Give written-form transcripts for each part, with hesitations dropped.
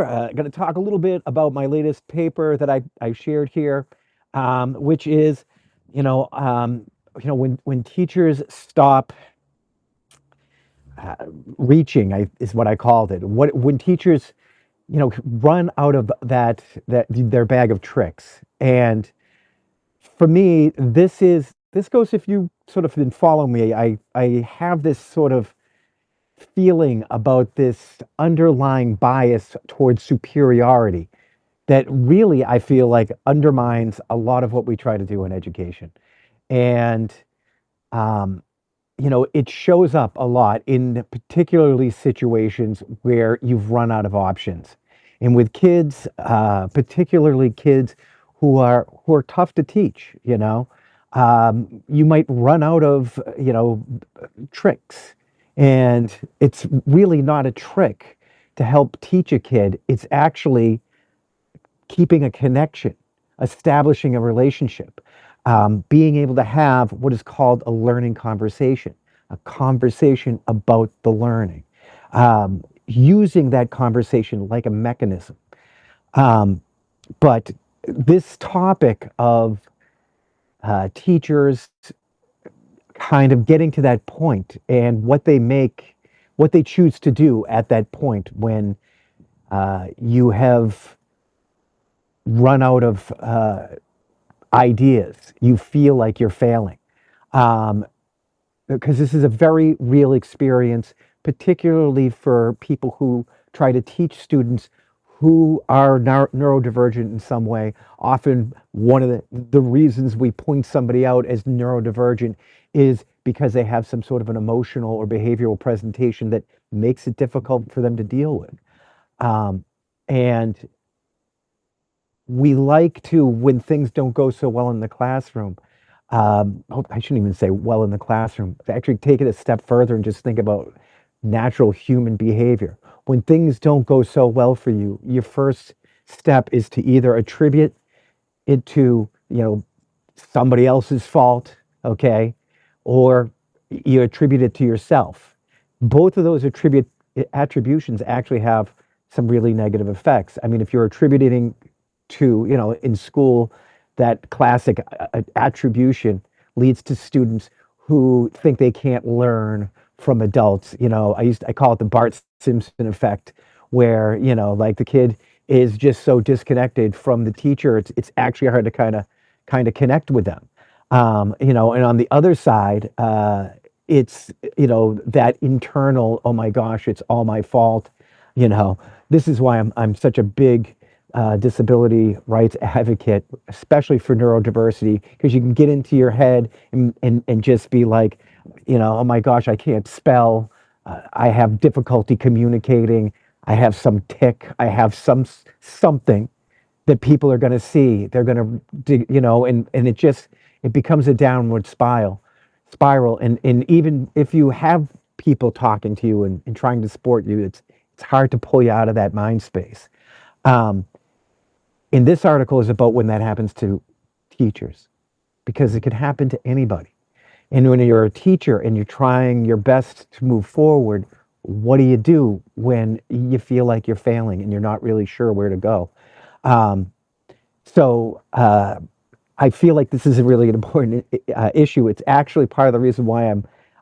Going to talk a little bit about my latest paper that I shared here, which is, you know, um, when teachers stop uh, reaching, is what I called it. What when teachers, run out of that their bag of tricks. And for me, this goes, if you sort of been following me, I have this sort of feeling about this underlying bias towards superiority that really I feel like undermines a lot of what we try to do in education. And um, it shows up a lot in particularly situations where you've run out of options. And with kids, particularly kids who are tough to teach, you might run out of, tricks. And it's really not a trick to help teach a kid. It's actually keeping a connection, establishing a relationship, being able to have what is called a learning conversation, a conversation about the learning, using that conversation like a mechanism. Um, but this topic of teachers kind of getting to that point and what they choose to do at that point when you have run out of ideas, you feel like you're failing. Um, because this is a very real experience, particularly for people who try to teach students who are neurodivergent in some way. Often, one of the reasons we point somebody out as neurodivergent is because they have some sort of an emotional or behavioral presentation that makes it difficult for them to deal with. Um, and we like to, when things don't go so well in the classroom, I shouldn't even say well in the classroom, to actually take it a step further and just think about natural human behavior. When things don't go so well for you, your first step is to either attribute it to, somebody else's fault, okay, or you attribute it to yourself. Both of those attributions actually have some really negative effects. I mean, if you're attributing to, in school, that classic attribution leads to students who think they can't learn from adults. I call it the Bart Simpson effect, where, like the kid is just so disconnected from the teacher, it's actually hard to kind of connect with them. And on the other side, it's, that internal, oh my gosh, it's all my fault. You know, this is why I'm such a big disability rights advocate, especially for neurodiversity, because you can get into your head and just be like, oh my gosh, I can't spell. I have difficulty communicating. I have some tick. I have something that people are going to see. They're going to, and it becomes a downward spiral. And even if you have people talking to you and trying to support you, it's hard to pull you out of that mind space. Um, and this article is about when that happens to teachers, because it could happen to anybody. And when you're a teacher and you're trying your best to move forward, what do you do when you feel like you're failing and you're not really sure where to go? Um, so I feel like this is a really important issue. It's actually part of the reason why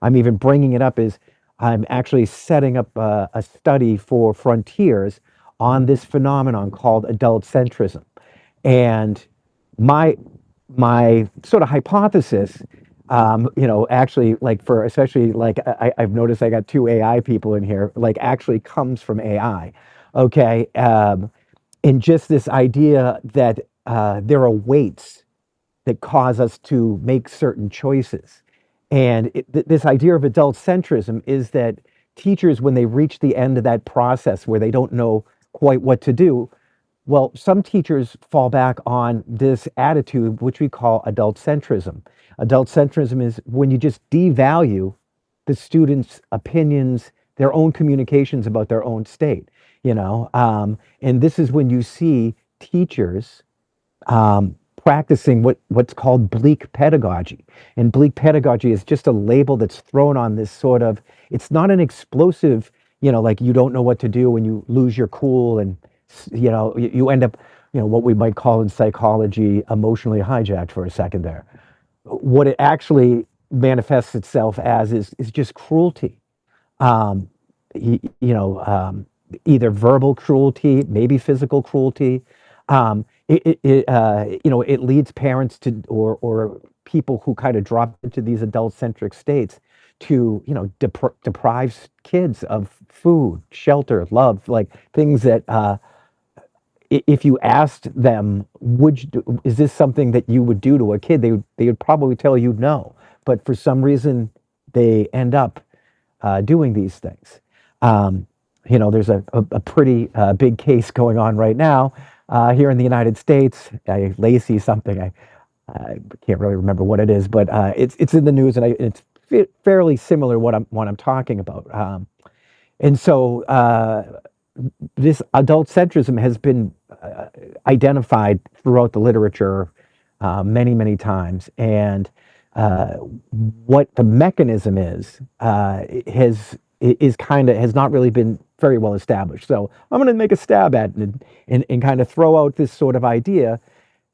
I'm even bringing it up is I'm actually setting up a study for Frontiers on this phenomenon called adult centrism. And my my sort of hypothesis, actually, like for especially like I've noticed I got two AI people in here, like actually comes from AI. Okay, and just this idea that there are weights that cause us to make certain choices. And this idea of adult centrism is that teachers, when they reach the end of that process where they don't know quite what to do, well, some teachers fall back on this attitude, which we call adult centrism. Adult centrism is when you just devalue the students' opinions, their own communications about their own state, and this is when you see teachers practicing what's called bleak pedagogy. And bleak pedagogy is just a label that's thrown on this sort of, it's not an explosive, like you don't know what to do when you lose your cool and You end up, what we might call in psychology emotionally hijacked for a second there. What it actually manifests itself as is just cruelty. um, y- you know, either verbal cruelty, maybe physical cruelty. It leads parents to, or people who kind of drop into these adult-centric states to, deprive kids of food, shelter, love, like things that, if you asked them, is this something that you would do to a kid? They would probably tell you no. But for some reason, they end up doing these things. Um, there's a pretty big case going on right now here in the United States. Lacey something. I can't really remember what it is, but it's in the news, and it's fairly similar what I'm talking about. And so this adult centrism has been identified throughout the literature many, many times. And uh, what the mechanism has not really been very well established. So I'm going to make a stab at it and kind of throw out this sort of idea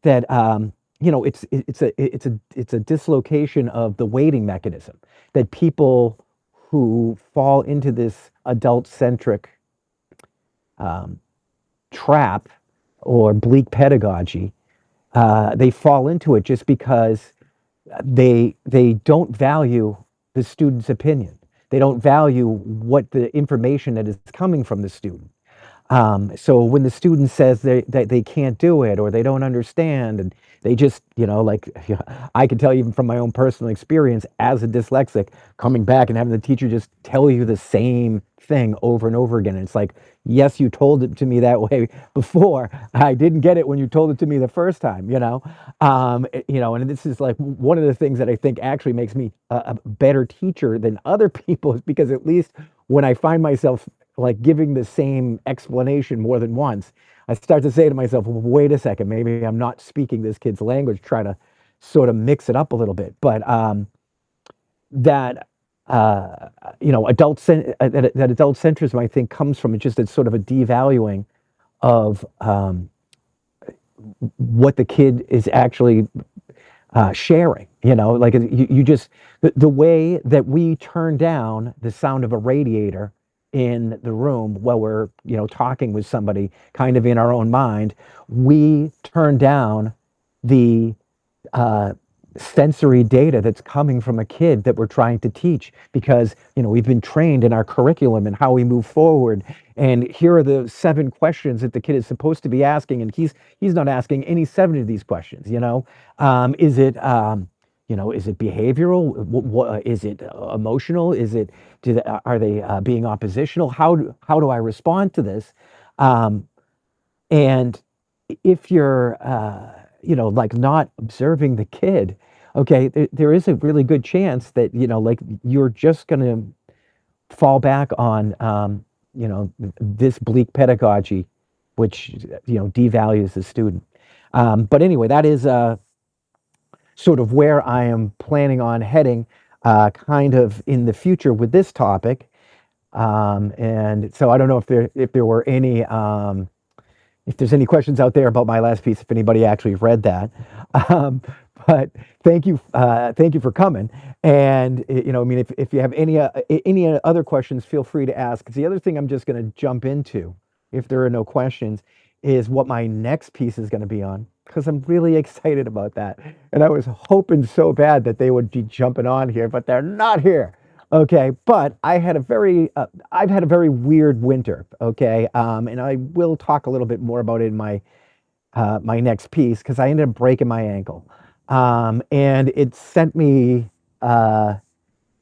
that it's a dislocation of the weighting mechanism, that people who fall into this adult centric um, trap or bleak pedagogy, they fall into it just because they don't value the student's opinion. They don't value what the information that is coming from the student. So when the student says that they can't do it or they don't understand, and they just, like, I can tell you even from my own personal experience as a dyslexic, coming back and having the teacher just tell you the same thing over and over again. And it's like, yes, you told it to me that way before. I didn't get it when you told it to me the first time, and this is like one of the things that I think actually makes me a better teacher than other people, is because at least when I find myself like giving the same explanation more than once, I start to say to myself, well, wait a second, maybe I'm not speaking this kid's language, try to sort of mix it up a little bit. But that, that adult centrism, I think, comes from just a sort of a devaluing of what the kid is actually sharing. Like you just, the way that we turn down the sound of a radiator in the room while we're talking with somebody kind of in our own mind, we turn down the uh, sensory data that's coming from a kid that we're trying to teach, because we've been trained in our curriculum and how we move forward, and here are the 7 questions that the kid is supposed to be asking, and he's not asking any 7 of these questions. Is it behavioral? Is it emotional? Are they being oppositional? How do I respond to this? um, and if you're, like, not observing the kid, okay, there is a really good chance that, like, you're just going to fall back on, this bleak pedagogy, which, devalues the student. But anyway, that is sort of where I am planning on heading, kind of in the future with this topic. And so I don't know if there were any. If there's any questions out there about my last piece, if anybody actually read that. Um, but thank you for coming. And I mean, if you have any other questions, feel free to ask. 'Cause the other thing I'm just going to jump into, if there are no questions, is what my next piece is going to be on, because I'm really excited about that. And I was hoping so bad that they would be jumping on here, but they're not here. Okay, but I've had a very weird winter. Okay, and I will talk a little bit more about it in my next piece, because I ended up breaking my ankle, and it sent me uh,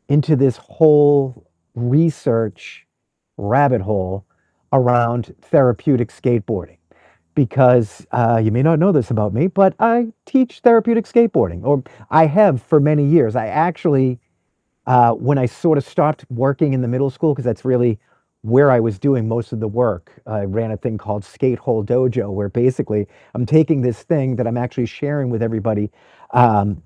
into this whole research rabbit hole around therapeutic skateboarding. Because you may not know this about me, but I teach therapeutic skateboarding, or I have for many years. I actually, when I sort of stopped working in the middle school, because that's really where I was doing most of the work, I ran a thing called Skate Hole Dojo, where basically I'm taking this thing that I'm actually sharing with everybody, um,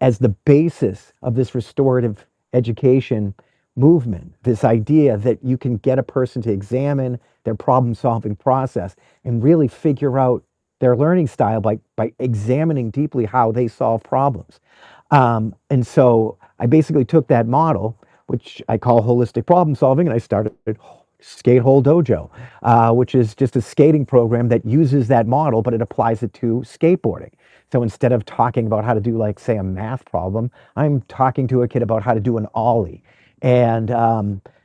as the basis of this restorative education, movement, this idea that you can get a person to examine their problem solving process and really figure out their learning style by examining deeply how they solve problems. And so I basically took that model, which I call holistic problem solving, and I started Skate Hole Dojo, which is just a skating program that uses that model, but it applies it to skateboarding. So instead of talking about how to do, like, say, a math problem, I'm talking to a kid about how to do an ollie. And,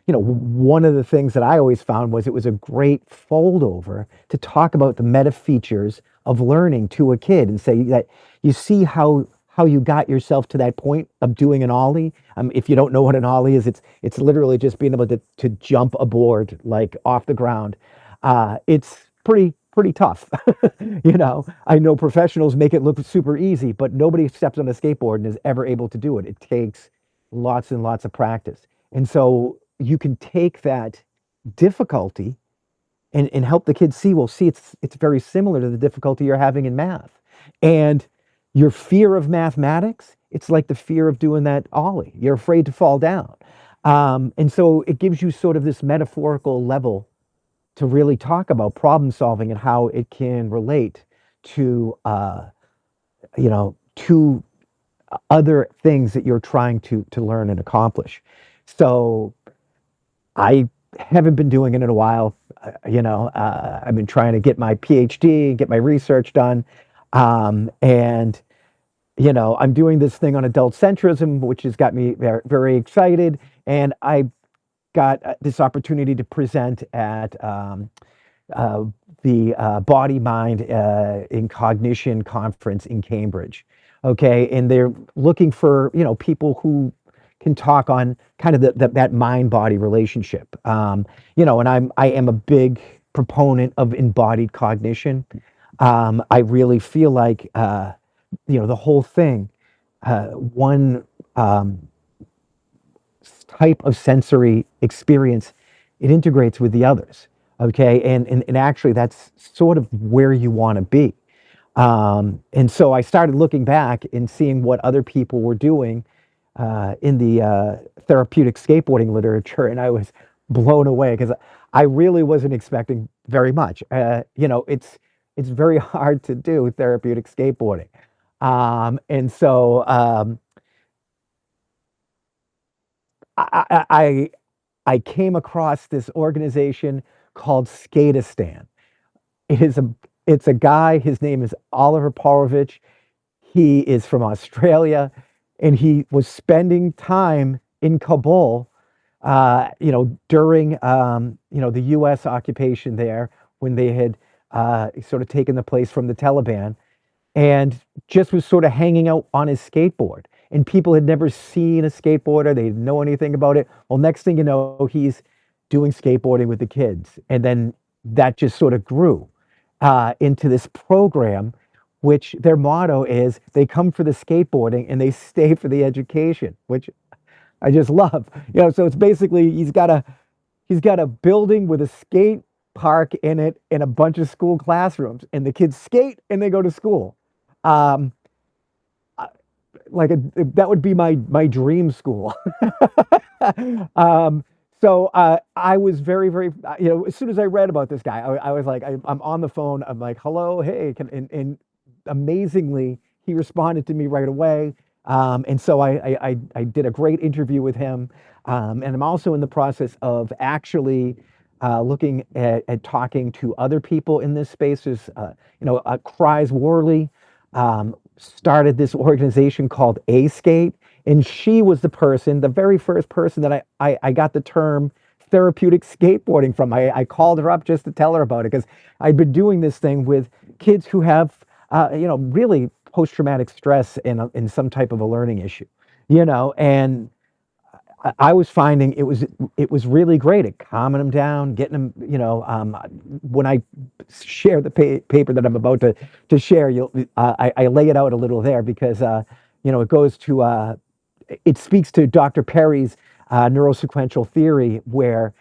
one of the things that I always found was it was a great fold over to talk about the meta features of learning to a kid and say that you see how you got yourself to that point of doing an ollie. If you don't know what an ollie is, it's literally just being able to jump a board like off the ground. It's pretty tough. I know professionals make it look super easy, but nobody steps on a skateboard and is ever able to do it. It takes lots and lots of practice. And so you can take that difficulty and help the kids see, well, see, it's very similar to the difficulty you're having in math. And your fear of mathematics, it's like the fear of doing that ollie. You're afraid to fall down. And so it gives you sort of this metaphorical level to really talk about problem solving and how it can relate to to other things that you're trying to learn and accomplish. So I haven't been doing it in a while. I've been trying to get my PhD, get my research done, and I'm doing this thing on adult centrism, which has got me very, very excited. And I got this opportunity to present at uh, the Body Mind in Cognition conference in Cambridge. Okay, and they're looking for people who can talk on kind of that mind body relationship. And I am a big proponent of embodied cognition. I really feel like the whole thing, one type of sensory experience, it integrates with the others. Okay. And actually, that's sort of where you want to be. And so I started looking back and seeing what other people were doing in the therapeutic skateboarding literature, and I was blown away because I really wasn't expecting very much. It's very hard to do therapeutic skateboarding. And so I, I I came across this organization called Skatistan. It is a it's a guy. His name is Oliver Porovich. He is from Australia, and he was spending time in Kabul, during the U.S. occupation there when they had sort of taken the place from the Taliban, and just was sort of hanging out on his skateboard. And people had never seen a skateboarder, they didn't know anything about it. Well, next thing you know, he's doing skateboarding with the kids. And then that just sort of grew into this program, which their motto is they come for the skateboarding and they stay for the education, which I just love. So it's basically he's got a building with a skate park in it and a bunch of school classrooms, and the kids skate and they go to school. Um, that would be my dream school. um, so I was very, very, as soon as I read about this guy, I was like, I'm on the phone. I'm like, hello, hey, and amazingly, he responded to me right away. And so I did a great interview with him. And I'm also in the process of actually looking at talking to other people in this space. There's, Cries Worley started this organization called A Skate, and she was the very first person that I got the term therapeutic skateboarding from. I called her up just to tell her about it because I'd been doing this thing with kids who have, really post-traumatic stress and some type of a learning issue, and I was finding it was really great at calming them down, getting them, when I share the paper that I'm about to share, I lay it out a little there because it goes to it speaks to Dr. Perry's neurosequential theory, where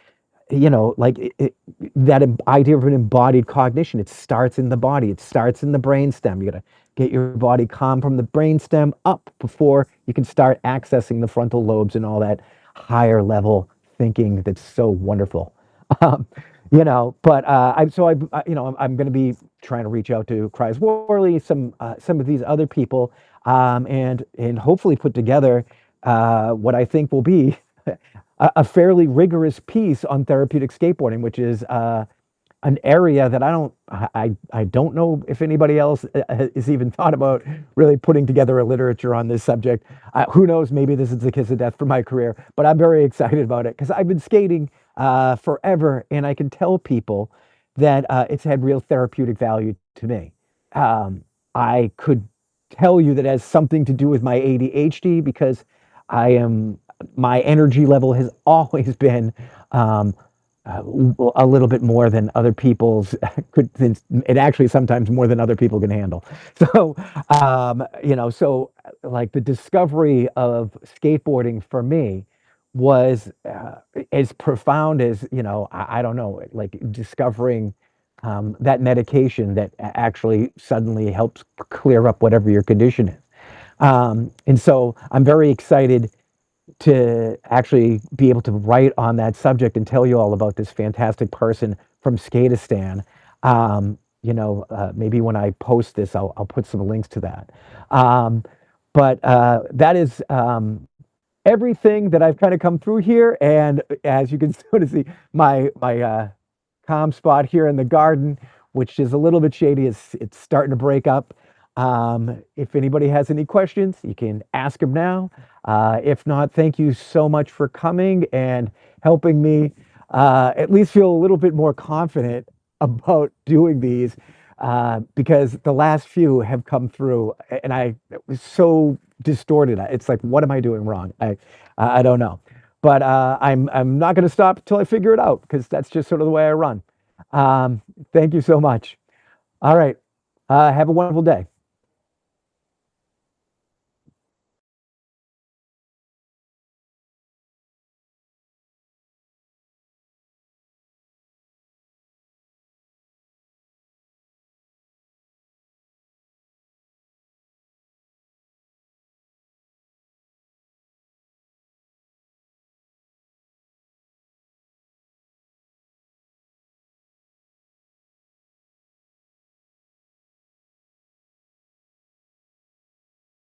like that idea of an embodied cognition. It starts in the body. It starts in the brainstem. You got to get your body calm from the brainstem up before you can start accessing the frontal lobes and all that higher level thinking that's so wonderful. Um, but I'm going to be trying to reach out to Cries Worley, some of these other people, and hopefully put together what I think will be a fairly rigorous piece on therapeutic skateboarding, which is an area that I don't know if anybody else has even thought about really putting together a literature on this subject. Who knows? Maybe this is the kiss of death for my career, but I'm very excited about it because I've been skating forever, and I can tell people that it's had real therapeutic value to me. I could tell you that has something to do with my ADHD because I am my energy level has always been um, a little bit more than other people's could it actually sometimes more than other people can handle. So so like the discovery of skateboarding for me was as profound as I don't know, like discovering that medication that actually suddenly helps clear up whatever your condition is. And so I'm very excited to actually be able to write on that subject and tell you all about this fantastic person from Skatistan. Maybe when I post this, I'll put some links to that. Um, but that is everything that I've kind of come through here. And as you can sort of see, my calm spot here in the garden, which is a little bit shady, it's starting to break up. If anybody has any questions, you can ask them now. If not, thank you so much for coming and helping me at least feel a little bit more confident about doing these because the last few have come through and I was so distorted. It's like, what am I doing wrong? I don't know, but I'm not going to stop until I figure it out because that's just sort of the way I run. Um, Thank you so much. All right, have a wonderful day.